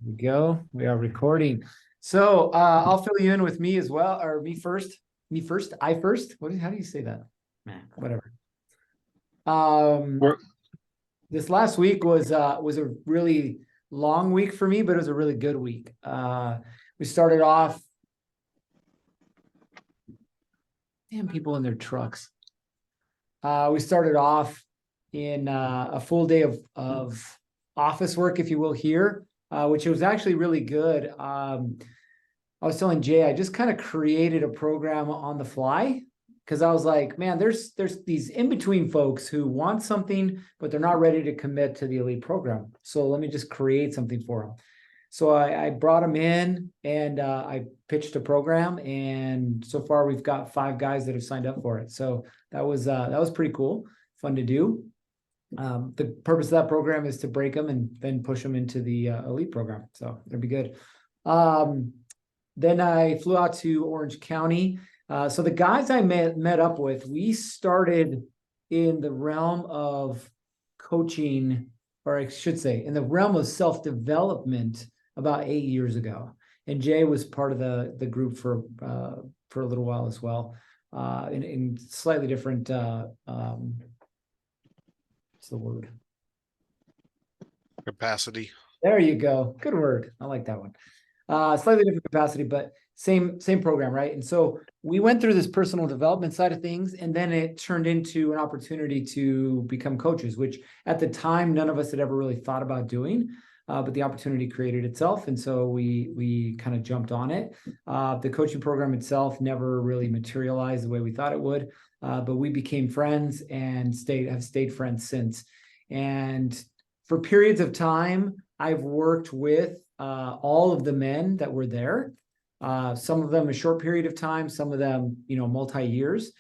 We go. We are recording. So I'll fill you in with me as well, or me first. Me first. I first. How do you say that? Man, whatever. We're, This last week was a really long week for me, but it was a really good week. We started off. Damn people in their trucks. We started off in a full day of office work, if you will, here. Which was actually really good. I was telling Jay, I just kind of created a program on the fly because I was like, man, there's these in-between folks who want something, but they're not ready to commit to the elite program. So let me just create something for them. So I brought them in and I pitched a program, and so far we've got 5 guys that have signed up for it. So that was pretty cool, fun to do. The purpose of that program is to break them and then push them into the elite program. So it'll be good. Then I flew out to Orange County. So the guys I met up with, we started in the realm of coaching, or I should say, in the realm of self-development about 8 years ago. And Jay was part of the group for a little while as well, in slightly different. What's the word? capacity. There you go. Good word. I like that one. Slightly different capacity, but same program, right? And so we went through this personal development side of things, and then it turned into an opportunity to become coaches, which at the time none of us had ever really thought about doing. But the opportunity created itself, and so we kind of jumped on it. The coaching program itself never really materialized the way we thought it would, but we became friends and have stayed friends since. And for periods of time, I've worked with all of the men that were there. Some of them a short period of time, some of them, multi-years.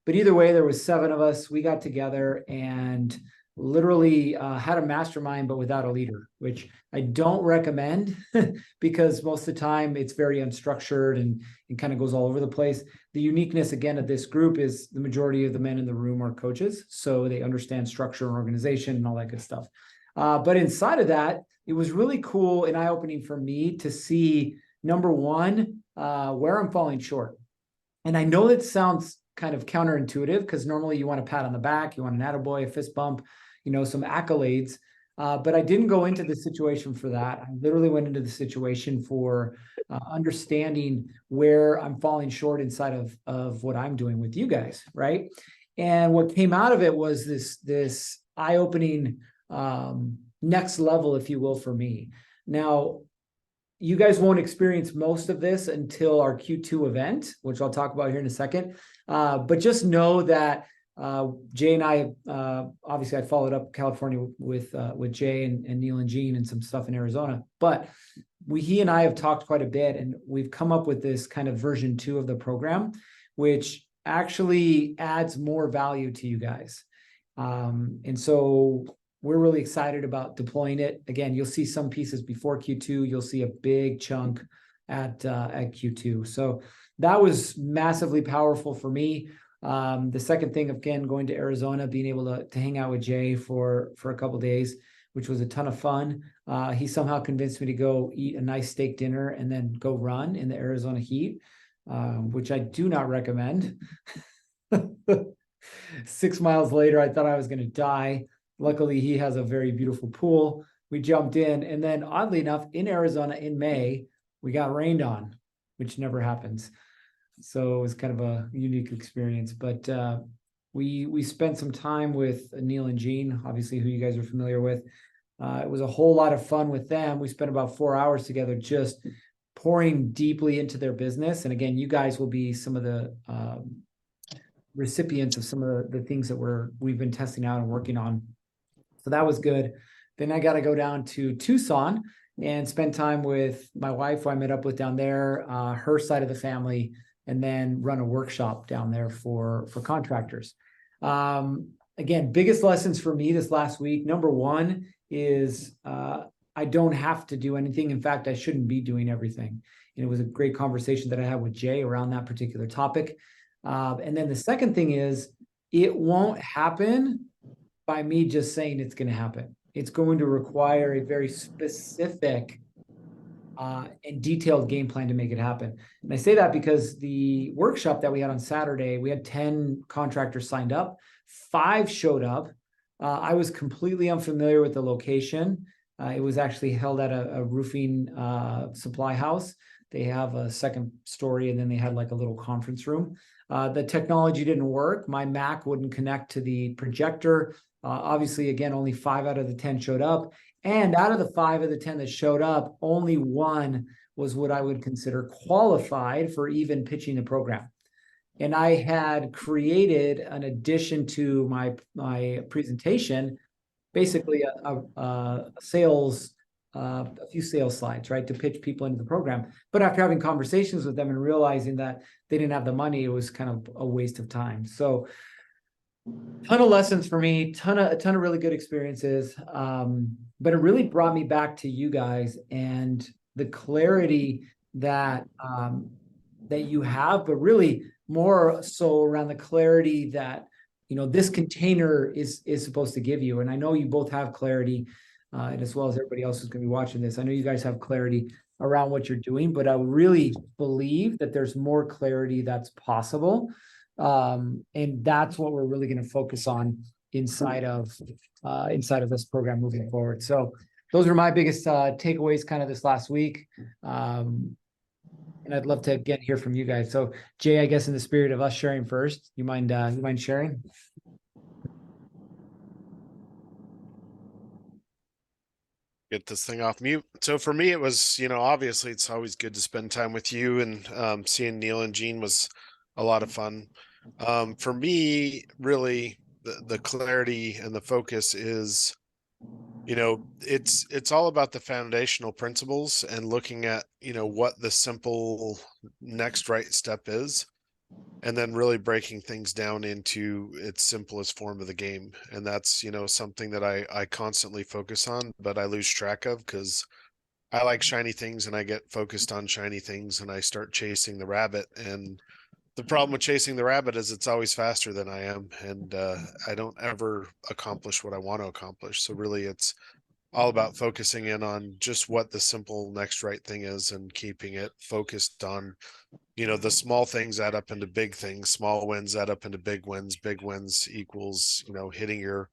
But either way, there was 7 of us. We got together and literally had a mastermind, but without a leader, which I don't recommend because most of the time it's very unstructured and it kind of goes all over the place. The uniqueness, again, of this group is the majority of the men in the room are coaches, so they understand structure and organization and all that good stuff. But inside of that, it was really cool and eye-opening for me to see, number one, where I'm falling short. And I know that sounds kind of counterintuitive because normally you want a pat on the back, you want an attaboy, a fist bump, some accolades. But I didn't go into the situation for that. I literally went into the situation for understanding where I'm falling short inside of what I'm doing with you guys, right? And what came out of it was this eye-opening next level, if you will, for me. Now, you guys won't experience most of this until our Q2 event, which I'll talk about here in a second. But just know that Jay and I, obviously I followed up California with Jay and Neil and Gene and some stuff in Arizona, but he and I have talked quite a bit, and we've come up with this kind of version 2 of the program, which actually adds more value to you guys. And so we're really excited about deploying it. Again, you'll see some pieces before Q2. You'll see a big chunk at Q2. So that was massively powerful for me. The second thing, again, going to Arizona, being able to hang out with Jay for a couple of days, which was a ton of fun. He somehow convinced me to go eat a nice steak dinner and then go run in the Arizona heat, which I do not recommend. 6 miles later, I thought I was going to die. Luckily, he has a very beautiful pool. We jumped in, and then oddly enough, in Arizona in May, we got rained on, which never happens. So it was kind of a unique experience. But we spent some time with Neil and Gene, obviously, who you guys are familiar with. It was a whole lot of fun with them. We spent about 4 hours together just pouring deeply into their business. And again, you guys will be some of the recipients of some of the things that we've been testing out and working on. So that was good. Then I got to go down to Tucson and spend time with my wife, who I met up with down there, her side of the family, and then run a workshop down there for contractors. Again, biggest lessons for me this last week. Number one is I don't have to do anything. In fact, I shouldn't be doing everything. And it was a great conversation that I had with Jay around that particular topic. And then the second thing is it won't happen by me just saying it's going to happen. It's going to require a very specific and detailed game plan to make it happen. And I say that because the workshop that we had on Saturday, we had 10 contractors signed up, 5 showed up. I was completely unfamiliar with the location. It was actually held at a roofing supply house. They have a second story, and then they had like a little conference room. The technology didn't work. My Mac wouldn't connect to the projector. Obviously, again, only 5 out of the 10 showed up. And out of the 5 of the 10 that showed up, only 1 was what I would consider qualified for even pitching the program. And I had created an addition to my presentation, basically a sales, a few sales slides, right, to pitch people into the program. But after having conversations with them and realizing that they didn't have the money, it was kind of a waste of time. So ton of lessons for me, a ton of really good experiences. But it really brought me back to you guys and the clarity that that you have, but really more so around the clarity that, you know, this container is supposed to give you. And I know you both have clarity, and as well as everybody else who's going to be watching this, I know you guys have clarity around what you're doing, but I really believe that there's more clarity that's possible. And that's what we're really going to focus on inside of this program moving forward. So those are my biggest takeaways kind of this last week. And I'd love to again hear from you guys. So Jay, I guess in the spirit of us sharing first, you mind sharing? Get this thing off mute. So for me, it was, you know, obviously it's always good to spend time with you, and seeing Neil and Gene was a lot of fun. For me, really the clarity and the focus is, you know, it's all about the foundational principles and looking at, you know, what the simple next right step is, and then really breaking things down into its simplest form of the game. And that's, you know, something that I constantly focus on, but I lose track of because I like shiny things and I get focused on shiny things and I start chasing the rabbit. And the problem with chasing the rabbit is it's always faster than I am, and I don't ever accomplish what I want to accomplish. So really it's all about focusing in on just what the simple next right thing is and keeping it focused on, you know, the small things add up into big things, small wins add up into big wins equals, you know, hitting your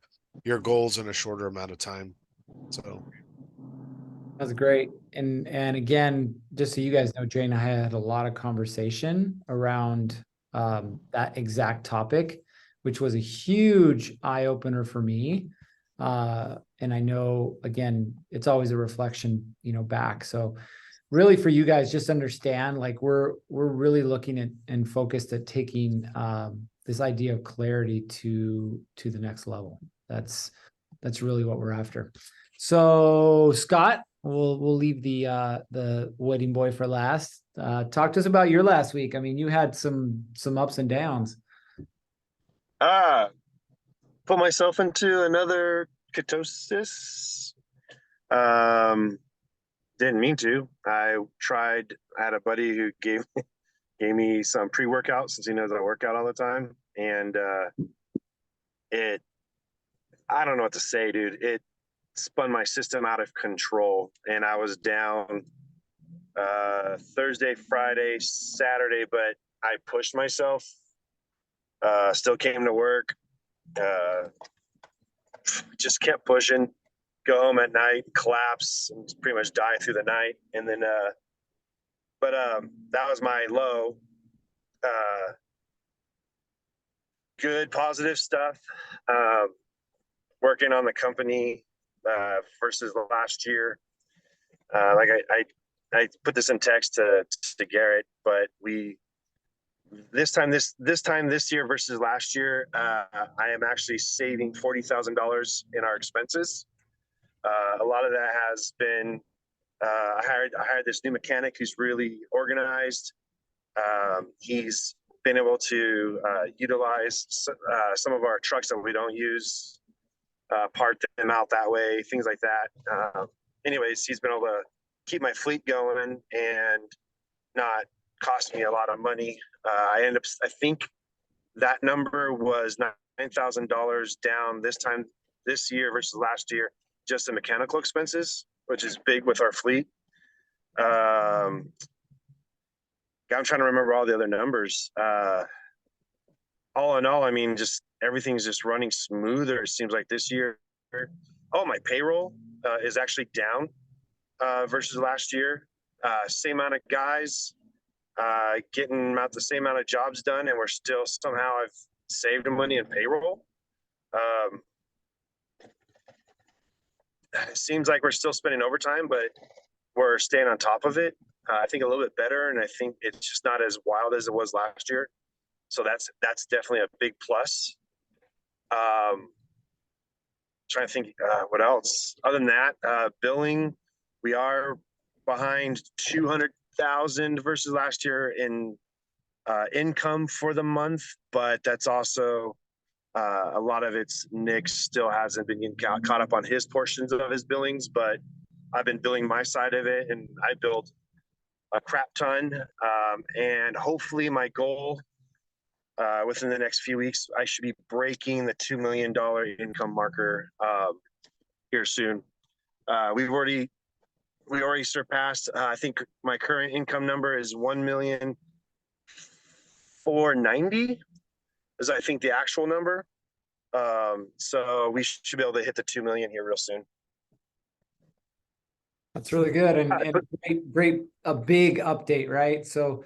goals in a shorter amount of time. So That's great. And again, just so you guys know, Jay and I had a lot of conversation around that exact topic, which was a huge eye opener for me. And I know, again, it's always a reflection, you know, back. So really for you guys, just understand, like we're really looking at and focused at taking this idea of clarity to the next level. That's really what we're after. So Scott, we'll leave the wedding boy for last. Talk to us about your last week. I mean, you had some ups and downs. Put myself into another ketosis. Didn't mean to. I had a buddy who gave me some pre-workout since he knows I work out all the time. And I don't know what to say, dude. It spun my system out of control, and I was down Thursday, Friday, Saturday, but I pushed myself, still came to work, just kept pushing, go home at night, collapse, and pretty much die through the night. And then but that was my low. Good positive stuff, working on the company versus last year. Like I put this in text to Garrett, but this year versus last year, I am actually saving $40,000 in our expenses. A lot of that has been I hired this new mechanic who's really organized. He's been able to utilize some of our trucks that we don't use, part them out that way, things like that. Anyways, he's been able to keep my fleet going and not cost me a lot of money. I think that number was $9,000 down this year versus last year, just the mechanical expenses, which is big with our fleet. I'm trying to remember all the other numbers. All in all, I mean, just everything's just running smoother. It seems like this year. Oh, my payroll is actually down versus last year. Same amount of guys getting about the same amount of jobs done, and we're still somehow I've saved money in payroll. It seems like we're still spending overtime, but we're staying on top of it. I think a little bit better, and I think it's just not as wild as it was last year. So that's definitely a big plus. Trying to think what else. Other than that, billing, we are behind 200,000 versus last year in income for the month, but that's also a lot of it's Nick still hasn't been getting caught up on his portions of his billings, but I've been billing my side of it, and I billed a crap ton. And hopefully my goal within the next few weeks, I should be breaking the $2 million income marker here soon. We already surpassed. I think my current income number is 1,490,000 is I think the actual number. So we should be able to hit the 2 million here real soon. That's really good and great, a big update, right? So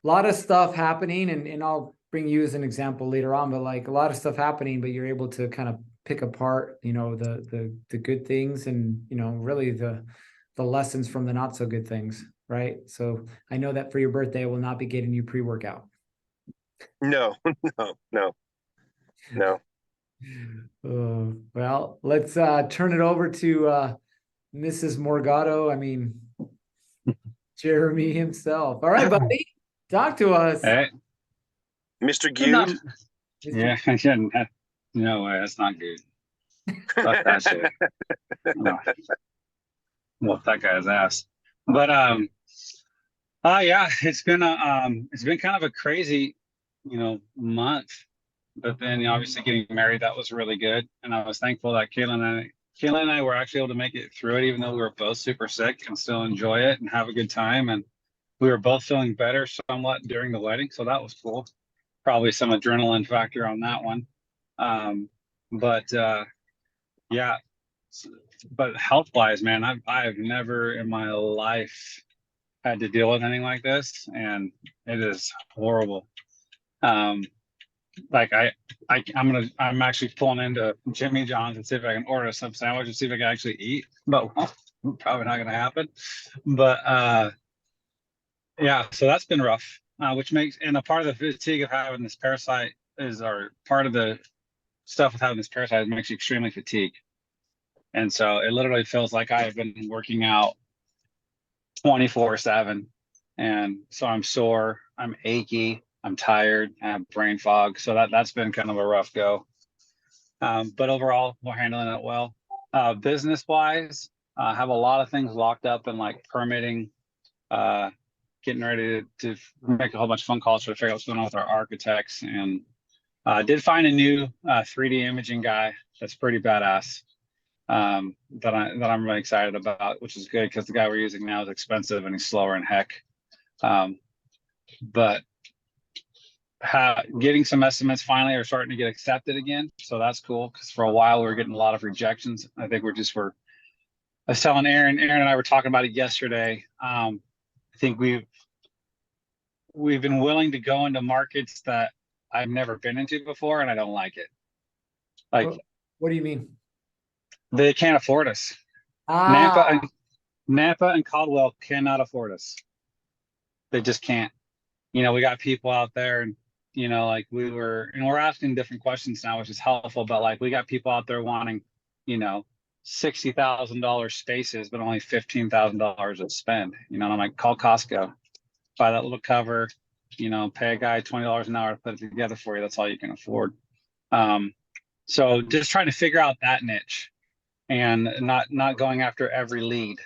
a lot of stuff happening, and I'll bring you as an example later on, but like a lot of stuff happening, but you're able to kind of pick apart, you know, the good things and, you know, really the lessons from the not so good things, right? So I know that for your birthday, I will not be getting you pre-workout. No. Well, let's turn it over to Mrs. Morgado. I mean, Jeremy himself. All right, buddy, talk to us. Hey, Mr. Good. yeah, no way, that's not good. Fuck that shit. No. Whoop that guy's ass. But yeah, it's been kind of a crazy, month. But then obviously getting married, that was really good. And I was thankful that Kayla and I were actually able to make it through it, even though we were both super sick, and still enjoy it and have a good time. And we were both feeling better somewhat during the wedding. So that was cool. Probably some adrenaline factor on that one. Yeah, but health wise, man, I've never in my life had to deal with anything like this, and it is horrible. Like I'm actually pulling into Jimmy John's and see if I can order some sandwich and see if I can actually eat, but probably not gonna happen. But yeah, so that's been rough, which makes, and a part of the fatigue of having this parasite part of the stuff with having this parasite makes you extremely fatigued. And so it literally feels like I have been working out 24/7. And so I'm sore, I'm achy, I'm tired, I have brain fog. So that's been kind of a rough go. But overall, we're handling it well. Business wise, have a lot of things locked up and like permitting, getting ready to make a whole bunch of phone calls to figure out what's going on with our architects. And did find a new 3D imaging guy that's pretty badass. That I'm really excited about, which is good because the guy we're using now is expensive and he's slower than heck. But getting some estimates finally are starting to get accepted again, so that's cool. Because for a while we were getting a lot of rejections. I think I was telling Aaron and I were talking about it yesterday. I think we've been willing to go into markets that I've never been into before, and I don't like it. Like, what do you mean? They can't afford us. Napa and Caldwell cannot afford us. They just can't. We got people out there, and like we're asking different questions now, which is helpful. But like we got people out there wanting, $60,000 spaces, but only $15,000 to spend. And I'm like, call Costco, buy that little cover, pay a guy $20 an hour to put it together for you. That's all you can afford. So just trying to figure out that niche. And not going after every lead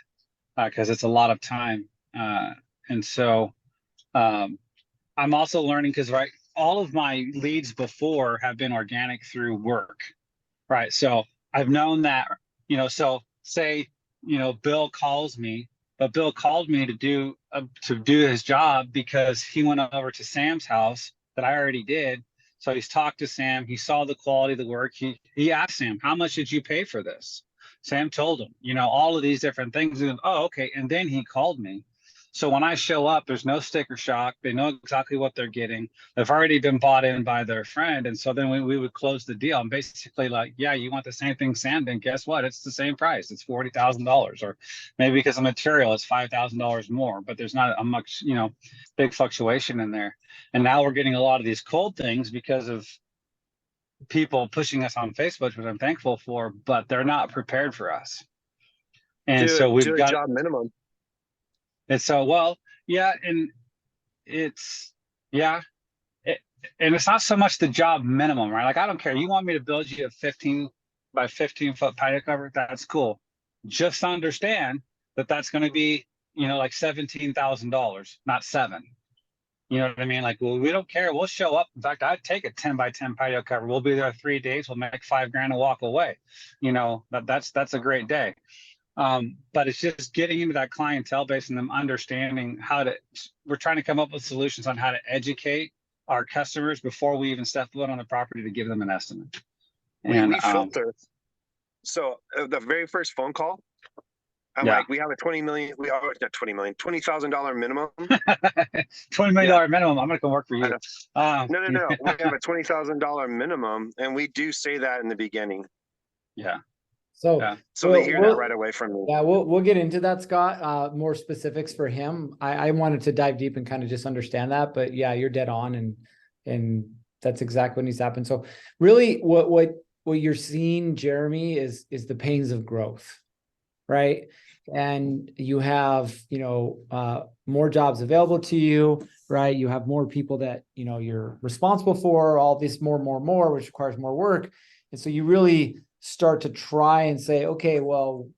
because it's a lot of time. And so I'm also learning because all of my leads before have been organic through work, right? So I've known that, so say, Bill calls me but Bill called me to do his job because he went over to Sam's house that I already did. So he's talked to Sam. He saw the quality of the work. He asked Sam, how much did you pay for this? Sam told him, you know, all of these different things. And, oh, okay. And then he called me. So when I show up, there's no sticker shock. They know exactly what they're getting. They've already been bought in by their friend. And so then we would close the deal. I'm basically like, yeah, you want the same thing Sam did. Guess what? It's the same price. It's $40,000, or maybe because of material, it's $5,000 more, but there's not a much, you know, big fluctuation in there. And now we're getting a lot of these cold things because of people pushing us on Facebook, which I'm thankful for, but they're not prepared for us. And so we've do a got job minimum. and so, well, yeah, and it's, yeah, and it's not so much the job minimum, right? Like, I don't care. You want me to build you a 15 by 15 foot patio cover? That's cool. Just understand that that's going to be, you know, like $17,000, not $7. You know what I mean? Like, well, we don't care. We'll show up. In fact, I'd take a 10 by 10 patio cover. We'll be there 3 days. We'll make $5,000 and walk away. You know, that's a great day. But it's just getting into that clientele base and them understanding we're trying to come up with solutions on how to educate our customers before we even step foot on the property to give them an estimate. And We filter. So the very first phone call, I'm Yeah. like, we have a $20,000 minimum. $20 million minimum. I'm going to come work for you. No. We have a $20,000 minimum, and we do say that in the beginning. Yeah. So, Yeah. So they hear that right away from me. yeah, we'll get into that, Scott. More specifics for him. I wanted to dive deep and kind of just understand that, but yeah, you're dead on, and that's exactly what needs to happen. So really what you're seeing, Jeremy, is the pains of growth, right? And you have, you know, more jobs available to you, right? You have more people that, you know, you're responsible for, all this more, which requires more work. And so you really start to try and say, okay, well,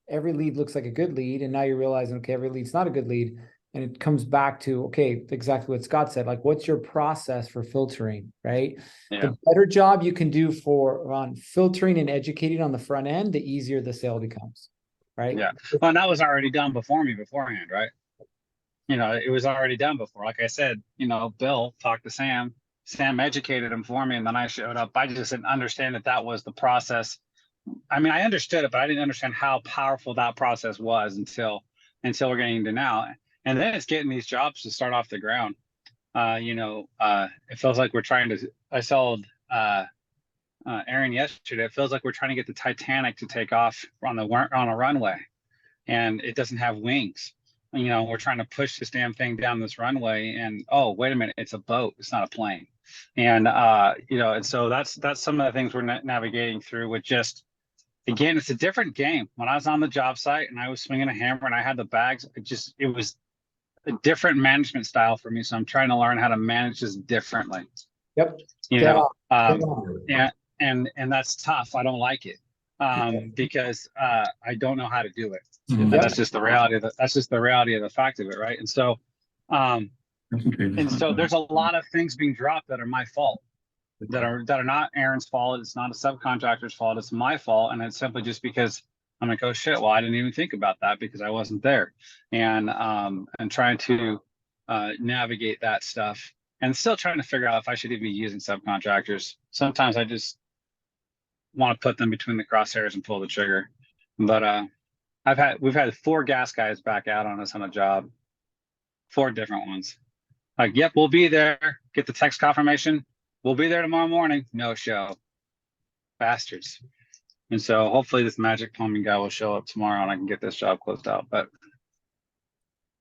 every lead looks like a good lead. And now you're realizing, okay, every lead's not a good lead. And it comes back to, okay, exactly what Scott said, like, what's your process for filtering, right? Yeah. The better job you can do on filtering and educating on the front end, the easier the sale becomes, right? Yeah. Well, and that was already done beforehand, right? You know, it was already done before. Like I said, you know, Bill talked to Sam. Sam educated him for me, and then I showed up. I just didn't understand that was the process. I mean, I understood it, but I didn't understand how powerful that process was until we're getting into now. And then it's getting these jobs to start off the ground. You know, it feels like we're trying to. I sold Aaron yesterday. It feels like we're trying to get the Titanic to take off on a runway, and it doesn't have wings. You know, we're trying to push this damn thing down this runway, and oh, wait a minute, it's a boat, it's not a plane. And you know, and so that's some of the things we're navigating through. With just, again, it's a different game. When I was on the job site and I was swinging a hammer and I had the bags, it was a different management style for me. So I'm trying to learn how to manage this differently. Yep. You know, and that's tough. I don't like it. Because I don't know how to do it. And that's just the reality of the fact of it, right? And so there's a lot of things being dropped that are my fault, that are not Aaron's fault. It's not a subcontractor's fault. It's my fault, and it's simply just because I'm like, oh shit, well, I didn't even think about that because I wasn't there, and trying to navigate that stuff, and still trying to figure out if I should even be using subcontractors. Sometimes I just want to put them between the crosshairs and pull the trigger. But we've had 4 gas guys back out on us on a job, 4 different ones. Like, yep, we'll be there. Get the text confirmation. We'll be there tomorrow morning. No show. Bastards. And so hopefully this magic plumbing guy will show up tomorrow and I can get this job closed out. But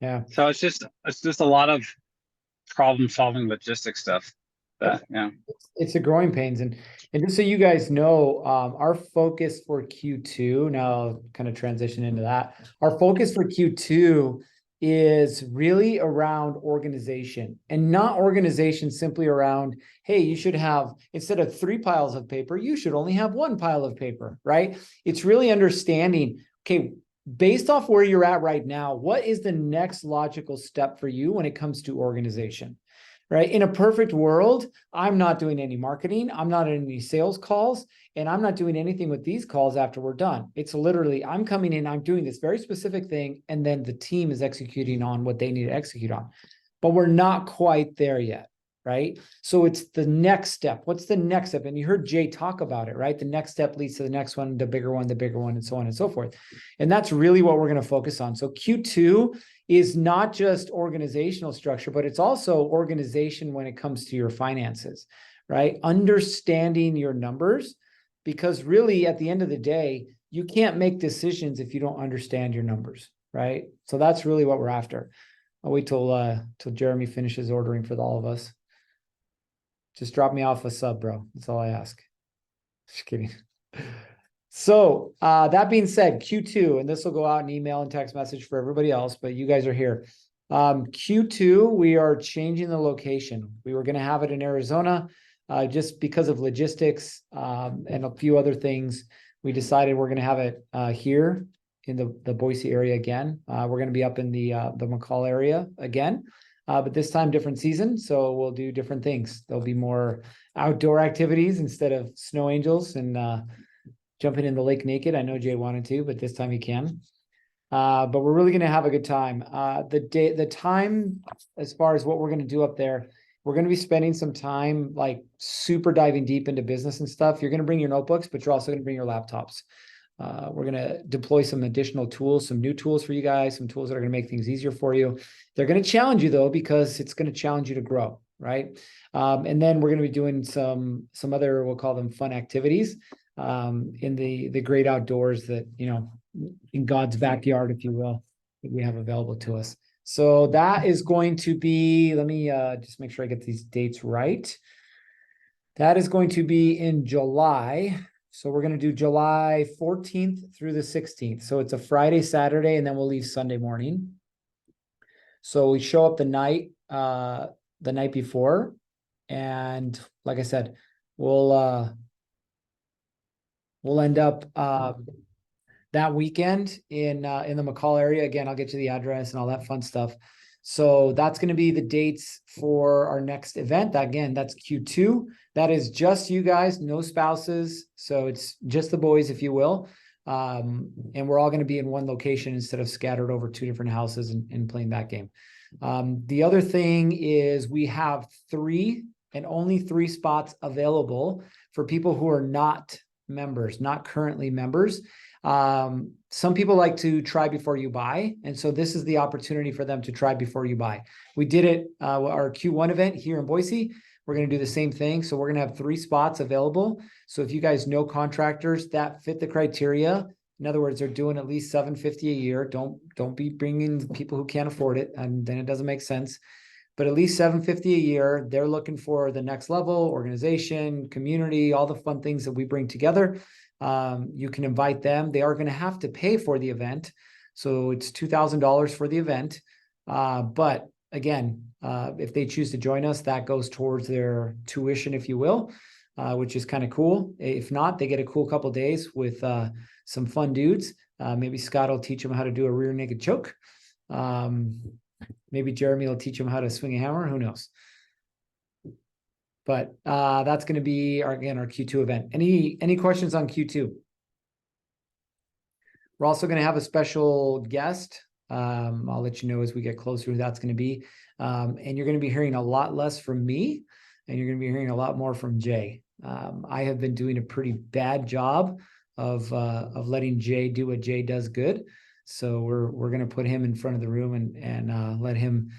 yeah, so it's just a lot of problem solving logistics stuff. Yeah, it's a growing pains. And just so you guys know, our focus for Q2, now I'll kind of transition into that. Our focus for Q2 is really around organization, and not organization simply around, hey, you should have, instead of 3 piles of paper, you should only have 1 pile of paper, right? It's really understanding, okay, based off where you're at right now, what is the next logical step for you when it comes to organization? right? In a perfect world, I'm not doing any marketing. I'm not in any sales calls, and I'm not doing anything with these calls after we're done. It's literally, I'm coming in, I'm doing this very specific thing, and then the team is executing on what they need to execute on. But we're not quite there yet, right? So it's the next step. What's the next step? And you heard Jay talk about it, right? The next step leads to the next one, the bigger one, and so on and so forth. And that's really what we're going to focus on. So Q2 is not just organizational structure, but it's also organization when it comes to your finances, right? Understanding your numbers, because really at the end of the day, you can't make decisions if you don't understand your numbers, right? So that's really what we're after. I'll wait till Jeremy finishes ordering for all of us. Just drop me off a sub, bro. That's all I ask. Just kidding. So that being said, Q2, and this will go out in email and text message for everybody else, but you guys are here. Q2, we are changing the location. We were going to have it in Arizona, just because of logistics and a few other things. We decided we're going to have it here in the Boise area again. We're going to be up in the McCall area again, but this time different season. So we'll do different things. There'll be more outdoor activities instead of snow angels and jumping in the lake naked. I know Jay wanted to, but this time he can. But we're really going to have a good time. The time, as far as what we're going to do up there, we're going to be spending some time like super diving deep into business and stuff. You're going to bring your notebooks, but you're also going to bring your laptops. We're going to deploy some additional tools, some new tools for you guys, some tools that are going to make things easier for you. They're going to challenge you though, because it's going to challenge you to grow, right? And then we're going to be doing some other, we'll call them fun activities in the great outdoors that, you know, in God's backyard, if you will, that we have available to us. So that is going to be, let me just make sure I get these dates right. That is going to be in July. So we're going to do July 14th through the 16th. So it's a Friday, Saturday, and then we'll leave Sunday morning. So we show up the night before. And like I said, we'll end up that weekend in the McCall area. Again, I'll get you the address and all that fun stuff. So that's going to be the dates for our next event. Again, that's Q2. That is just you guys, no spouses. So it's just the boys, if you will. And we're all going to be in one location instead of scattered over 2 different houses and playing that game. The other thing is we have 3 and only 3 spots available for people who are not members, not currently members. Some people like to try before you buy. And so this is the opportunity for them to try before you buy. We did it, our Q1 event here in Boise. We're going to do the same thing. So we're going to have 3 spots available. So if you guys know contractors that fit the criteria, in other words, they're doing at least $750 a year. Don't be bringing people who can't afford it, and then it doesn't make sense. But at least $750 a year. They're looking for the next level, organization, community, all the fun things that we bring together. You can invite them. They are going to have to pay for the event. So it's $2,000 for the event. But again, if they choose to join us, that goes towards their tuition, if you will, which is kind of cool. If not, they get a cool couple days with some fun dudes. Maybe Scott will teach them how to do a rear naked choke. Maybe Jeremy will teach them how to swing a hammer. Who knows? But that's going to be our Q2 event. Any questions on Q2? We're also going to have a special guest. I'll let you know as we get closer who that's going to be. And you're going to be hearing a lot less from me, and you're going to be hearing a lot more from Jay. I have been doing a pretty bad job of letting Jay do what Jay does good. So we're going to put him in front of the room and let him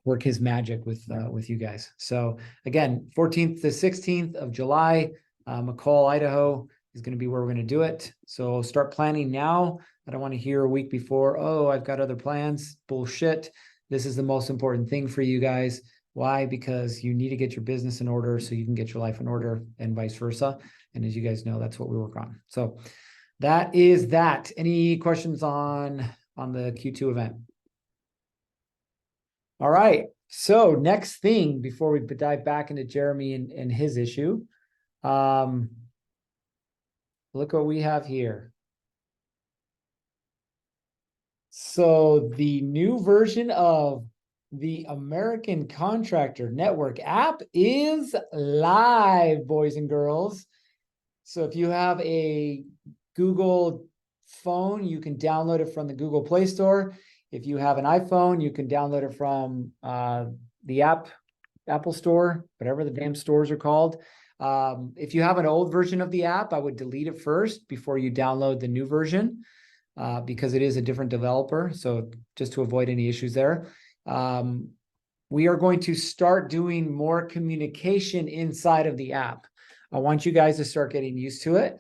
work his magic with you guys. So again, 14th to 16th of July, McCall, Idaho is going to be where we're going to do it. So start planning now. I don't want to hear a week before, oh, I've got other plans. Bullshit. This is the most important thing for you guys. Why? Because you need to get your business in order so you can get your life in order, and vice versa. And as you guys know, that's what we work on. So that is that. Any questions on the Q2 event? All right. So next thing before we dive back into Jeremy and his issue, look what we have here. So the new version of the American Contractor Network app is live, boys and girls. So if you have a Google phone, you can download it from the Google Play Store. If you have an iPhone, you can download it from the Apple Store, whatever the damn stores are called. If you have an old version of the app, I would delete it first before you download the new version, because it is a different developer. So just to avoid any issues there. We are going to start doing more communication inside of the app. I want you guys to start getting used to it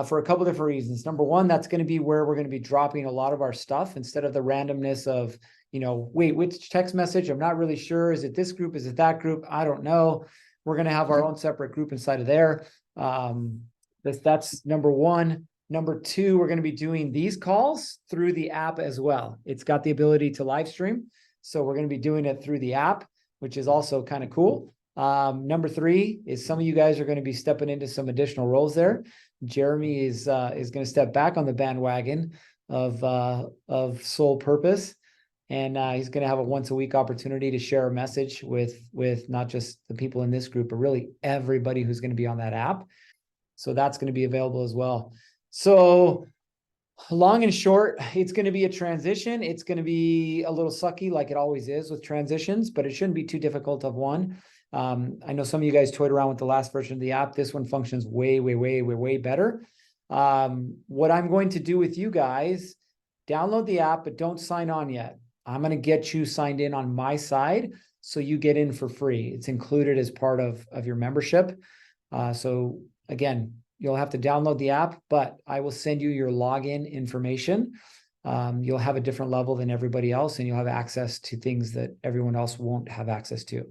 for a couple different reasons. Number one, that's going to be where we're going to be dropping a lot of our stuff instead of the randomness of, wait, which text message? I'm not really sure. Is it this group? Is it that group? I don't know. We're going to have our own separate group inside of there. That's number one. Number two, we're going to be doing these calls through the app as well. It's got the ability to live stream. So we're going to be doing it through the app, which is also kind of cool. Number three is some of you guys are going to be stepping into some additional roles there. Jeremy is going to step back on the bandwagon of Sole Purpose. And he's going to have a once a week opportunity to share a message with not just the people in this group, but really everybody who's going to be on that app. So that's going to be available as well. So long and short, it's going to be a transition. It's going to be a little sucky like it always is with transitions, but it shouldn't be too difficult of one. I know some of you guys toyed around with the last version of the app. This one functions way better. What I'm going to do with you guys, download the app, but don't sign on yet. I'm going to get you signed in on my side so you get in for free. It's included as part of your membership. So again, you'll have to download the app, but I will send you your login information. You'll have a different level than everybody else, and you'll have access to things that everyone else won't have access to.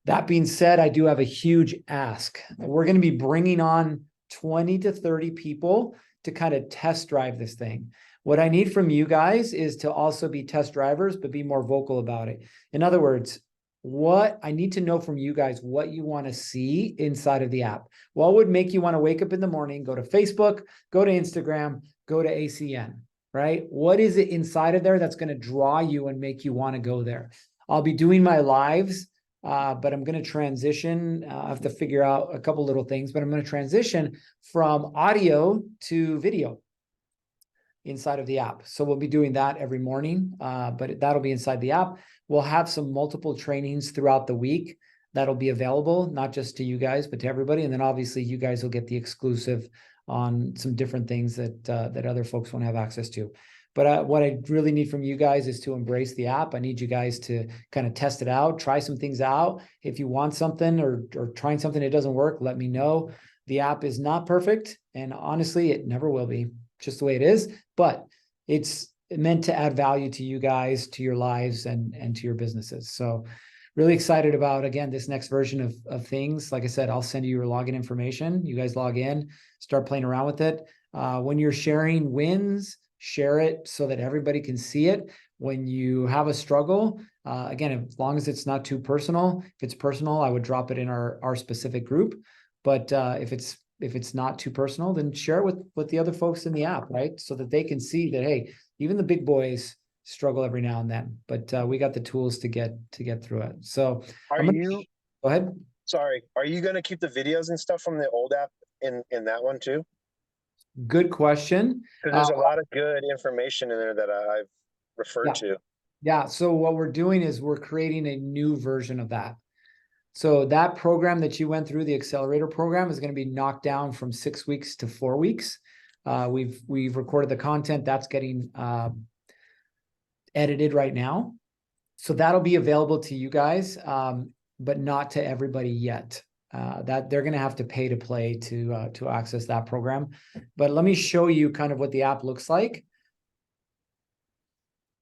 That being said, I do have a huge ask. We're going to be bringing on 20 to 30 people to kind of test drive this thing. What I need from you guys is to also be test drivers, but be more vocal about it. In other words, what I need to know from you guys, what you want to see inside of the app. What would make you want to wake up in the morning, go to Facebook, go to Instagram, go to ACN, right? What is it inside of there that's going to draw you and make you want to go there? I'll be doing my lives, but I'm going to transition. I have to figure out a couple little things, but I'm going to transition from audio to video inside of the app. So we'll be doing that every morning, but that'll be inside the app. We'll have some multiple trainings throughout the week that'll be available, not just to you guys, but to everybody. And then obviously you guys will get the exclusive on some different things that other folks won't have access to. But what I really need from you guys is to embrace the app. I need you guys to kind of test it out, try some things out. If you want something or trying something that doesn't work, let me know. The app is not perfect. And honestly, it never will be, just the way it is. But it's meant to add value to you guys, to your lives, and to your businesses. So really excited about, again, this next version of things. Like I said, I'll send you your login information. You guys log in, start playing around with it. When you're sharing wins, share it so that everybody can see it. When you have a struggle, again, as long as it's not too personal, if it's personal, I would drop it in our specific group. But if it's not too personal, then share it with the other folks in the app, right? So that they can see that, hey, even the big boys struggle every now and then, but we got the tools to get through it. So Go ahead. Sorry, are you going to keep the videos and stuff from the old app in that one too? Good question. Because there's a lot of good information in there that I've referred to. Yeah. So what we're doing is we're creating a new version of that. So that program that you went through, the accelerator program, is going to be knocked down from 6 weeks to 4 weeks. We've recorded the content that's getting edited right now. So that'll be available to you guys, but not to everybody yet. That they're going to have to pay to play to access that program. But let me show you kind of what the app looks like.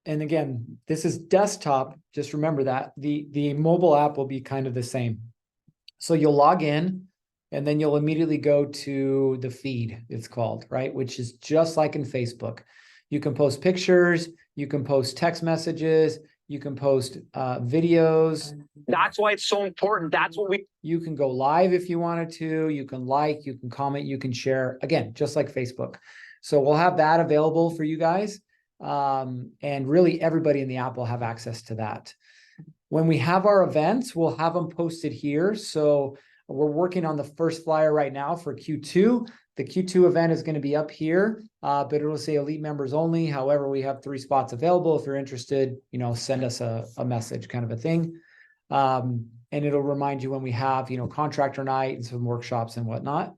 And again, this is desktop. Just remember that the mobile app will be kind of the same. So you'll log in and then you'll immediately go to the feed, it's called, right? Which is just like in Facebook. You can post pictures, you can post text messages, you can post videos. That's why it's so important. That's what You can go live if you wanted to. You can like, you can comment, you can share. Again, just like Facebook. So we'll have that available for you guys. And really everybody in the app will have access to that. When we have our events, we'll have them posted here. So we're working on the first flyer right now for Q2. The Q2 event is going to be up here, but it'll say elite members only. However, we have 3 spots available. If you're interested, you know, send us a message, kind of a thing. And it'll remind you when we have, you know, contractor night and some workshops and whatnot.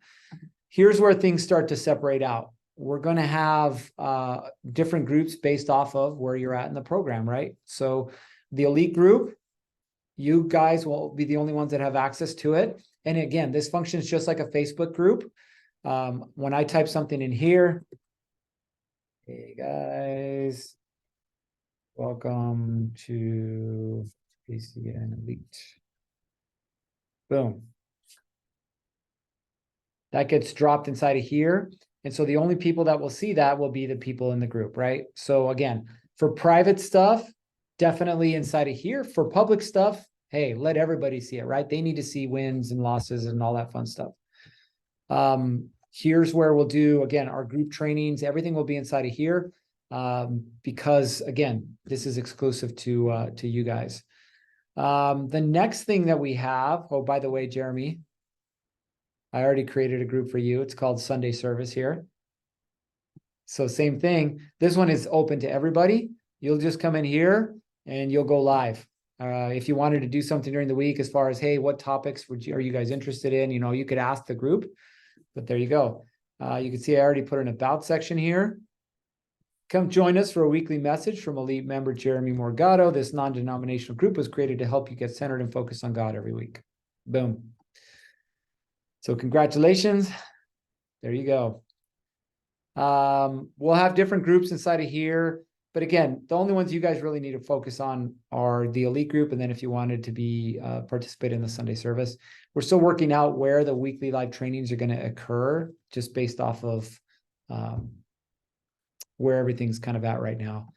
Here's where things start to separate out. We're going to have different groups based off of where you're at in the program, right? So the elite group, you guys will be the only ones that have access to it. And again, this functions just like a Facebook group. When I type something in here, hey guys, welcome to PCN Elite. Boom. That gets dropped inside of here. And so the only people that will see that will be the people in the group, right? So again, for private stuff, definitely inside of here. For public stuff, hey, let everybody see it, right? They need to see wins and losses and all that fun stuff. Here's where we'll do, again, our group trainings. Everything will be inside of here because, again, this is exclusive to you guys. The next thing that we have, oh, by the way, Jeremy, I already created a group for you. It's called Sunday Service here. So same thing. This one is open to everybody. You'll just come in here and you'll go live. If you wanted to do something during the week as far as, hey, what topics are you guys interested in? You know, you could ask the group, but there you go. You can see I already put an about section here. Come join us for a weekly message from elite member Jeremy Morgado. This non-denominational group was created to help you get centered and focused on God every week. Boom. So congratulations. There you go. We'll have different groups inside of here. But again, the only ones you guys really need to focus on are the elite group. And then if you wanted to be participate in the Sunday service, we're still working out where the weekly live trainings are going to occur, just based off of where everything's kind of at right now.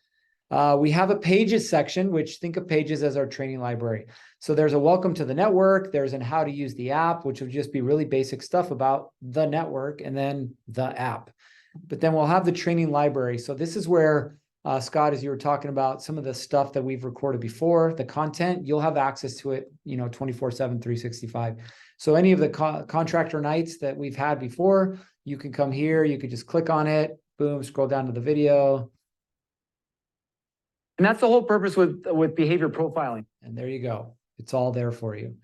We have a pages section, which think of pages as our training library. So there's a welcome to the network. There's an how to use the app, which would just be really basic stuff about the network and then the app. But then we'll have the training library. So this is where, Scott, as you were talking about some of the stuff that we've recorded before, the content, you'll have access to it, you know, 24/7, 365. So any of the contractor nights that we've had before, you can come here, you could just click on it, boom, scroll down to the video. And that's the whole purpose with behavior profiling. And there you go. It's all there for you.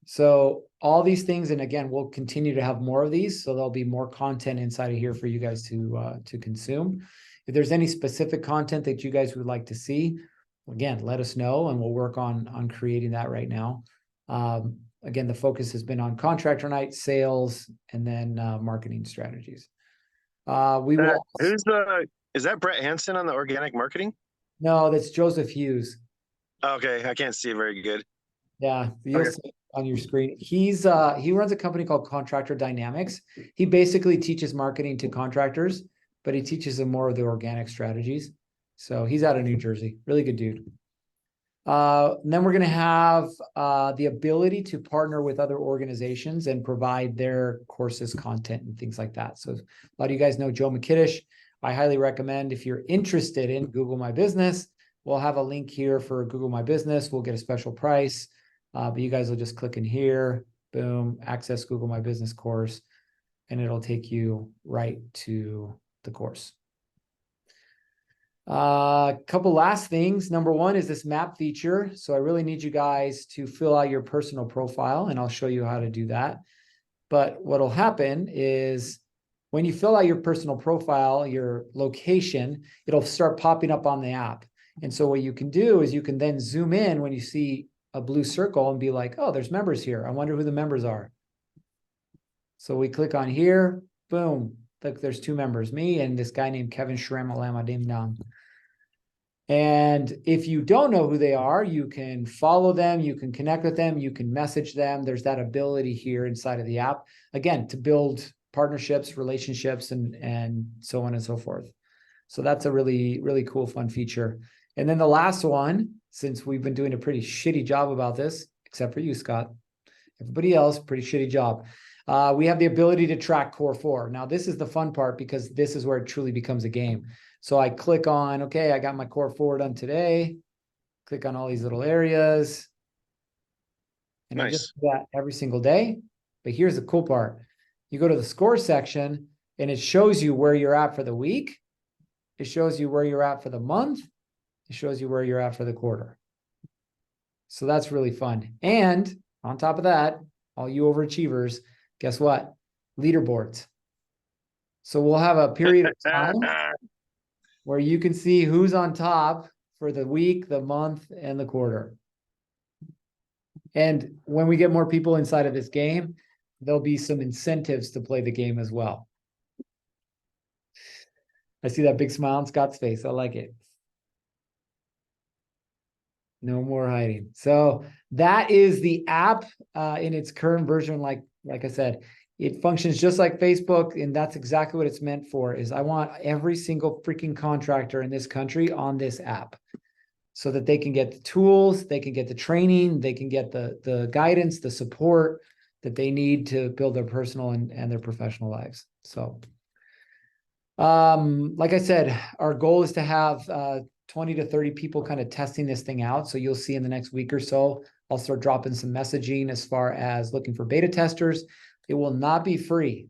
So all these things, and again, we'll continue to have more of these. So there'll be more content inside of here for you guys to consume. If there's any specific content that you guys would like to see, again, let us know and we'll work on creating that right now. Again, the focus has been on contractor night, sales, and then marketing strategies. We will. Is that Brett Hansen on the organic marketing? No, that's Joseph Hughes. Okay, I can't see it very good. Yeah, you'll Okay. see it on your screen. He runs a company called Contractor Dynamics. He basically teaches marketing to contractors, but he teaches them more of the organic strategies. So he's out of New Jersey. Really good dude. And then we're going to have the ability to partner with other organizations and provide their courses, content, and things like that. So a lot of you guys know Joe McKiddish. I highly recommend if you're interested in Google My Business, we'll have a link here for Google My Business. We'll get a special price, but you guys will just click in here, boom, access Google My Business course, and it'll take you right to the course. A couple last things. Number one is this map feature. So I really need you guys to fill out your personal profile, and I'll show you how to do that. But what'll happen is when you fill out your personal profile, your location, it'll start popping up on the app. And so what you can do is you can then zoom in when you see a blue circle and be like, oh, there's members here. I wonder who the members are. So we click on here, boom. Look, there's 2 members, me and this guy named Kevin Shramalama Dim Dam. And if you don't know who they are, you can follow them, you can connect with them, you can message them. There's that ability here inside of the app, again, to build partnerships, relationships, and so on and so forth. So that's a really, really cool, fun feature. And then the last one, since we've been doing a pretty shitty job about this, except for you, Scott, everybody else, pretty shitty job. We have the ability to track Core 4. Now, this is the fun part because this is where it truly becomes a game. So I click on, okay, I got my Core 4 done today. Click on all these little areas. And I just Nice. do that every single day. But here's the cool part. You go to the score section and it shows you where you're at for the week. It shows you where you're at for the month. It shows you where you're at for the quarter. So that's really fun. And on top of that, all you overachievers, guess what? Leaderboards. So we'll have a period of time where you can see who's on top for the week, the month, and the quarter. And when we get more people inside of this game, there'll be some incentives to play the game as well. I see that big smile on Scott's face. I like it. No more hiding. So that is the app in its current version. Like I said, it functions just like Facebook, and that's exactly what it's meant for. Is I want every single freaking contractor in this country on this app, so that they can get the tools, they can get the training, they can get the guidance, the support that they need to build their personal and their professional lives. So, like I said, our goal is to have 20 to 30 people kind of testing this thing out. So you'll see in the next week or so, I'll start dropping some messaging as far as looking for beta testers. It will not be free.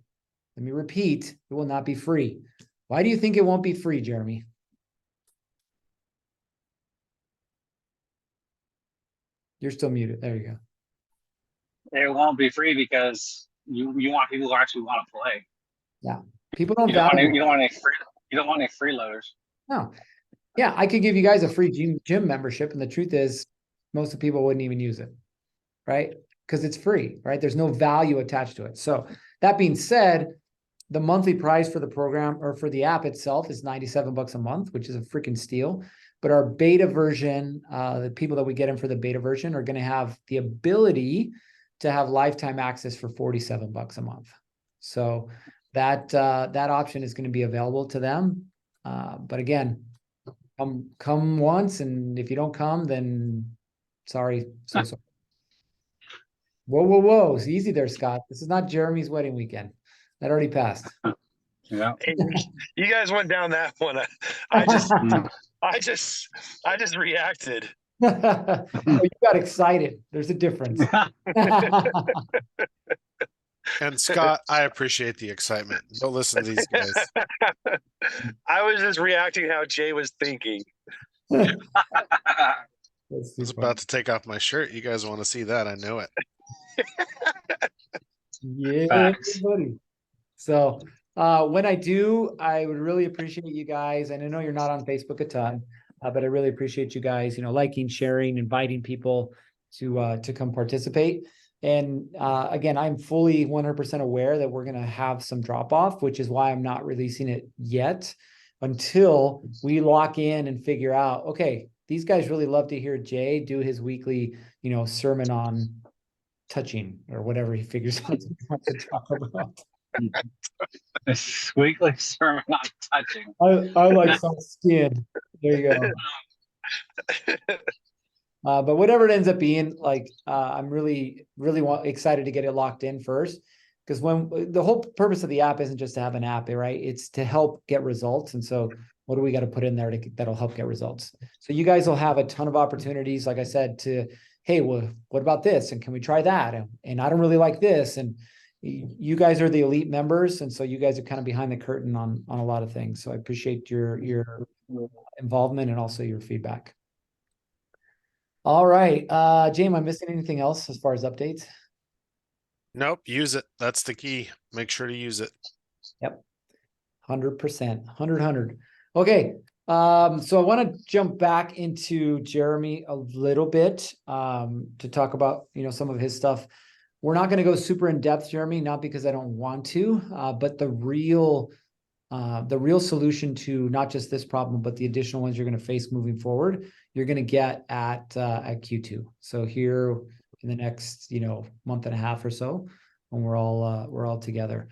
Let me repeat, it will not be free. Why do you think it won't be free, Jeremy? You're still muted. There you go. It won't be free because you want people who actually want to play. People don't You don't want value. any, you don't want any free, you don't want any freeloaders. No. Yeah, I could give you guys a free gym membership, and the truth is, most of the people wouldn't even use it, right? Because it's free, right? There's no value attached to it. So that being said, the monthly price for the program or for the app itself is $97 a month, which is a freaking steal. But our beta version, the people that we get in for the beta version are going to have the ability to have lifetime access for $47 a month. So that option is going to be available to them. But again, come once, and if you don't come, then sorry. So sorry. Whoa. It's easy there, Scott. This is not Jeremy's wedding weekend. That already passed. Yeah. Hey, you guys went down that one. I just reacted. You got excited. There's a difference. And Scott, I appreciate the excitement. Don't listen to these guys. I was just reacting how Jay was thinking. That's I was too about to take off my shirt. You guys want to see that? I know it. Yeah, Facts. buddy. So when I do, I would really appreciate you guys. And I know you're not on Facebook a ton, but I really appreciate you guys, liking, sharing, inviting people to come participate. And again, I'm fully 100% aware that we're going to have some drop off, which is why I'm not releasing it yet until we lock in and figure out, okay, these guys really love to hear Jay do his weekly, sermon on touching or whatever he figures out to talk about. This weekly sermon on touching. I like soft skin. There you go. But whatever it ends up being, I'm really excited to get it locked in first, because when the whole purpose of the app isn't just to have an app, right? It's to help get results. And so what do we got to put in there that'll help get results? So you guys will have a ton of opportunities, like I said, to, hey, well, what about this? And can we try that? And I don't really like this. And you guys are the elite members. And so you guys are kind of behind the curtain on a lot of things. So I appreciate your involvement and also your feedback. All right. Jay, am I missing anything else as far as updates? Nope. Use it. That's the key. Make sure to use it. Yep. 100%. 100. Okay. So I want to jump back into Jeremy a little bit to talk about, some of his stuff. We're not going to go super in depth, Jeremy, not because I don't want to, but the real solution to not just this problem, but the additional ones you're going to face moving forward, you're going to get at Q2. So here in the next, month and a half or so, when we're all together.